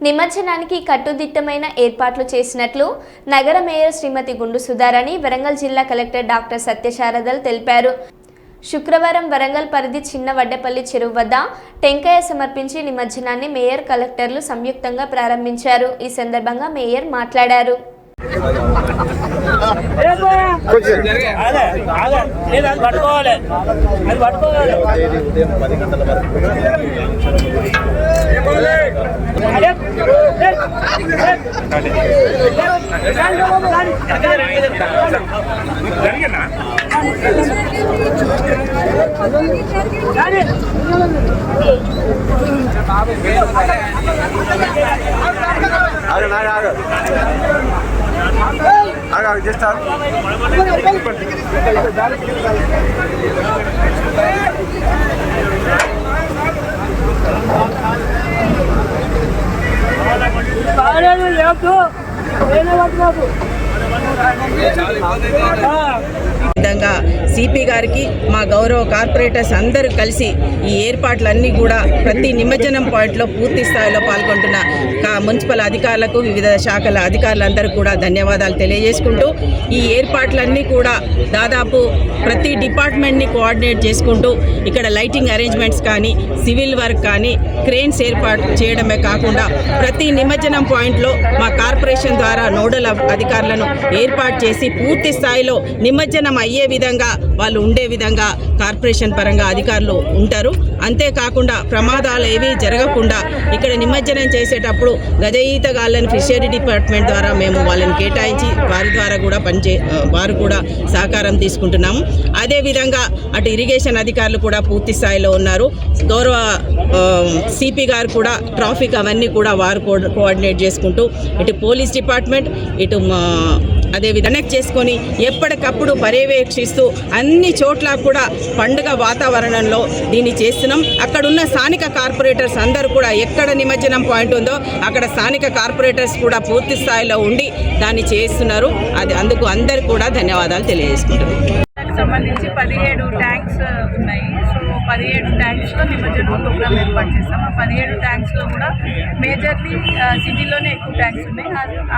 నిమజ్జనానికి కట్టుదిట్టమైన ఏర్పాట్లు చేసినట్లు నగర మేయర్ శ్రీమతి గుండు సుధారాణి వరంగల్ జిల్లా కలెక్టర్ డాక్టర్ సత్యశారదల్ తెలిపారు. శుక్రవారం వరంగల్ పరిధి చిన్న వడ్డేపల్లి చెరువు వద్ద టెంకాయ సమర్పించి నిమజ్జనాన్ని మేయర్ కలెక్టర్లు సంయుక్తంగా ప్రారంభించారు. ఈ సందర్భంగా మేయర్ మాట్లాడారు. విధంగా సిపి గారికి మా గౌరవ కార్పొరేటర్స్ అందరూ కలిసి ఈ ఏర్పాట్లన్నీ కూడా ప్రతి నిమజ్జనం పాయింట్లో పూర్తి స్థాయిలో పాల్గొంటున్న మున్సిపల్ అధికారులకు వివిధ శాఖల అధికారులందరూ కూడా ధన్యవాదాలు తెలియజేసుకుంటూ ఈ ఏర్పాట్లన్నీ కూడా దాదాపు ప్రతి డిపార్ట్మెంట్ని కోఆర్డినేట్ చేసుకుంటూ ఇక్కడ లైటింగ్ అరేంజ్మెంట్స్ కానీ సివిల్ వర్క్ కానీ క్రేన్స్ ఏర్పాటు చేయడమే కాకుండా ప్రతి నిమజ్జనం పాయింట్లో మా కార్పొరేషన్ ద్వారా నోడల్ అధికారులను ఏర్పాటు చేసి పూర్తి స్థాయిలో నిమజ్జనం అయ్యే విధంగా వాళ్ళు ఉండే విధంగా కార్పొరేషన్ పరంగా అధికారులు ఉంటారు. అంతేకాకుండా ప్రమాదాలు ఏవి జరగకుండా ఇక్కడ నిమజ్జనం చేసేటప్పుడు గజఈతగాళ్ళని ఫిషరీ డిపార్ట్మెంట్ ద్వారా మేము వాళ్ళని కేటాయించి వారి ద్వారా కూడా వారు కూడా సహకారం తీసుకుంటున్నాము. అదేవిధంగా అటు ఇరిగేషన్ అధికారులు కూడా పూర్తి స్థాయిలో ఉన్నారు. గౌరవ సిపి గారు కూడా ట్రాఫిక్ అవన్నీ కూడా వారు కోఆర్డినేట్ చేసుకుంటూ ఇటు పోలీస్ డిపార్ట్మెంట్ ఇటు అదేవిధంగా కనెక్ట్ చేసుకొని ఎప్పటికప్పుడు పర్యవేక్షిస్తూ అన్ని చోట్ల కూడా పండుగ వాతావరణంలో దీన్ని చేస్తున్నాం. అక్కడున్న స్థానిక కార్పొరేటర్స్ అందరూ కూడా ఎక్కడ నిమజ్జనం పాయింట్ ఉందో అక్కడ స్థానిక కార్పొరేటర్స్ కూడా పూర్తి స్థాయిలో ఉండి దాన్ని చేస్తున్నారు. అందుకు అందరు కూడా ధన్యవాదాలు తెలియజేసుకుంటున్నాం. సంబంధించి 17 ట్యాంక్స్ ఉన్నాయి. సో 17 ట్యాంక్స్లో నిమజ్జనం ప్రోగ్రామ్ ఏర్పాటు చేస్తాం. ఆ 17 ట్యాంక్స్లో కూడా మేజర్లీ సిటీలోనే ఎక్కువ ట్యాంక్స్ ఉన్నాయి.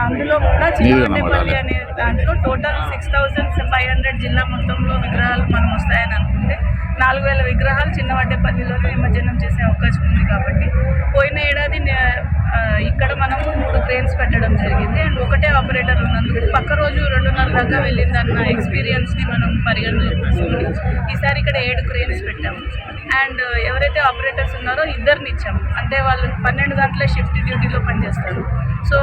అందులో కూడా చిన్నవడ్డేపల్లి అనే దాంట్లో టోటల్ 6500 జిల్లా మొత్తంలో విగ్రహాలు మనం వస్తాయని అనుకుంటే 4000 విగ్రహాలు చిన్నవడ్డేపల్లిలోనే నిమజ్జనం చేసే అవకాశం ఉంది. కాబట్టి పోయిన ఏడాది ఇక్కడ మనం 3 క్రేన్స్ పెట్టడం జరిగింది. అండ్ ఒకటే ఆపరేటర్ ఉన్నందుకు పక్క రోజు 2:30 దాకా వెళ్ళిందన్న ఎక్స్పీరియన్స్ని మనం పరిగణనలో తీసుకుని ఈసారి ఇక్కడ 7 క్రేన్స్ పెట్టాము. అండ్ ఎవరైతే ఆపరేటర్స్ ఉన్నారో 2 ఇచ్చాము. అంటే వాళ్ళు 12 గంటల షిఫ్ట్ డ్యూటీలో పనిచేస్తారు. సో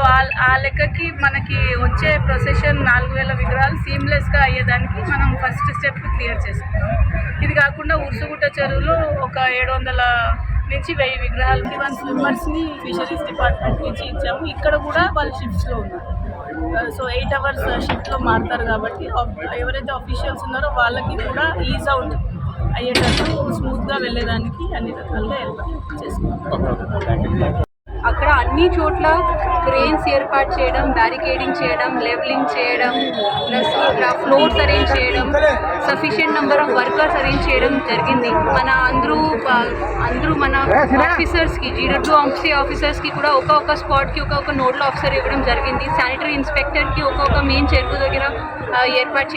ఆ లెక్కకి మనకి వచ్చే ప్రొసెషన్ 4000 విగ్రహాలు సీమ్లెస్గా అయ్యేదానికి మనం ఫస్ట్ స్టెప్ క్లియర్ చేస్తాం. ఇది కాకుండా ఉర్సుగుట్ట చెరువులో ఒక 700 నుంచి 1000 విగ్రహాలు 21 స్విమ్మర్స్ని ఫిషరీస్ డిపార్ట్మెంట్ నుంచి ఇచ్చాము. ఇక్కడ కూడా వాళ్ళు షిఫ్ట్స్లో ఉన్నారు. సో 8 అవర్స్ షిఫ్ట్లో మారుతారు. కాబట్టి ఎవరైతే ఆఫీషియల్స్ ఉన్నారో వాళ్ళకి కూడా ఈజ్ అవుట్ అయ్యేటట్టు స్మూత్గా వెళ్ళేదానికి అన్ని రకాలుగా ఏర్పాటు చేసుకుంటాం. అక్కడ అన్ని చోట్ల క్రేన్స్ ఏర్పాటు చేయడం, బ్యారికేడింగ్ చేయడం, లెవెలింగ్ చేయడం, ప్లస్ ఫ్లోర్స్ అరేంజ్ చేయడం, sufficient number of workers arrange చేయడం జరిగింది. మన అందరూ మన ఆఫీసర్స్కి GWMC ఆఫీసర్స్కి కూడా ఒక్కొక్క స్పాట్కి ఒక్కొక్క నోడల్ ఆఫీసర్ ఇవ్వడం జరిగింది. శానిటరీ ఇన్స్పెక్టర్కి ఒక్కొక్క మెయిన్ చెరువు దగ్గర ఏర్పాటు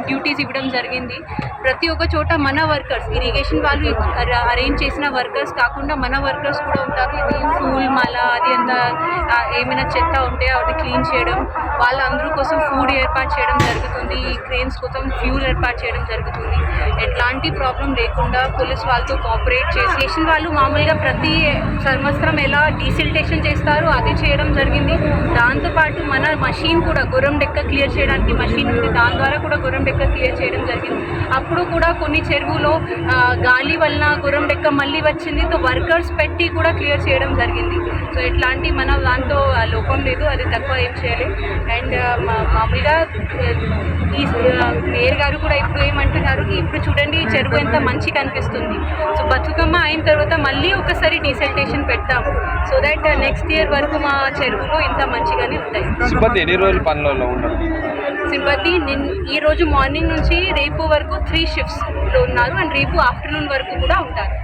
డ్యూటీస్ ఇవ్వడం జరిగింది. ప్రతి ఒక్క చోట మన వర్కర్స్ ఇరిగేషన్ వాళ్ళు అరేంజ్ చేసిన వర్కర్స్ కాకుండా మన వర్కర్స్ కూడా ఉంటారు. ఇది ఫూల్ మాల అది అంతా ఏమైనా చెత్త ఉంటే అది క్లీన్ చేయడం, వాళ్ళందరూ కోసం ఫుడ్ ఏర్పాటు చేయడం జరుగుతుంది. ఈ క్రేన్స్ కోసం ఫ్యూల్ ఏర్పాటు చేయడం జరుగుతుంది. ఎట్లాంటి ప్రాబ్లం లేకుండా పోలీస్ వాళ్ళతో కోఆపరేట్ చేసి వాళ్ళు మామూలుగా ప్రతి సంవత్సరం ఎలా డీసిల్టేషన్ చేస్తారో అది చేయడం జరిగింది. దాంతోపాటు మన మషీన్ కూడా గుర్రం డెక్క క్లియర్ చేయడానికి మషీన్ ఉంది. దాని ద్వారా కూడా గుర్రం డెక్క క్లియర్ చేయడం జరిగింది. అప్పుడు కూడా కొన్ని చెరువులో గాలి వలన గుర్రం డెక్క మళ్ళీ వచ్చింది. సో వర్కర్స్ పెట్టి కూడా క్లియర్ చేయడం జరిగింది. సో ఇట్లాంటి మన దాంతో లోపం లేదు, అది తక్కువ ఏం చేయలేదు. అండ్ మామూలుగా ఈ మేయర్ గారు కూడా ఇప్పుడు ఏమంటున్నారు, ఇప్పుడు చూడండి ఈ చెరువు ఎంత మంచిగా కనిపిస్తుంది. సో బతుకమ్మ అయిన తర్వాత మళ్ళీ ఒకసారి డీసెల్టేషన్ పెడతాం. సో దట్ నెక్స్ట్ ఇయర్ వరకు మా చెరువులో ఇంత మంచిగానే ఉంటాయి. సిబ్బంది ఈరోజు మార్నింగ్ నుంచి రేపు వరకు 3 షిఫ్ట్స్లో ఉన్నారు. అండ్ రేపు ఆఫ్టర్నూన్ వరకు కూడా ఉంటారు.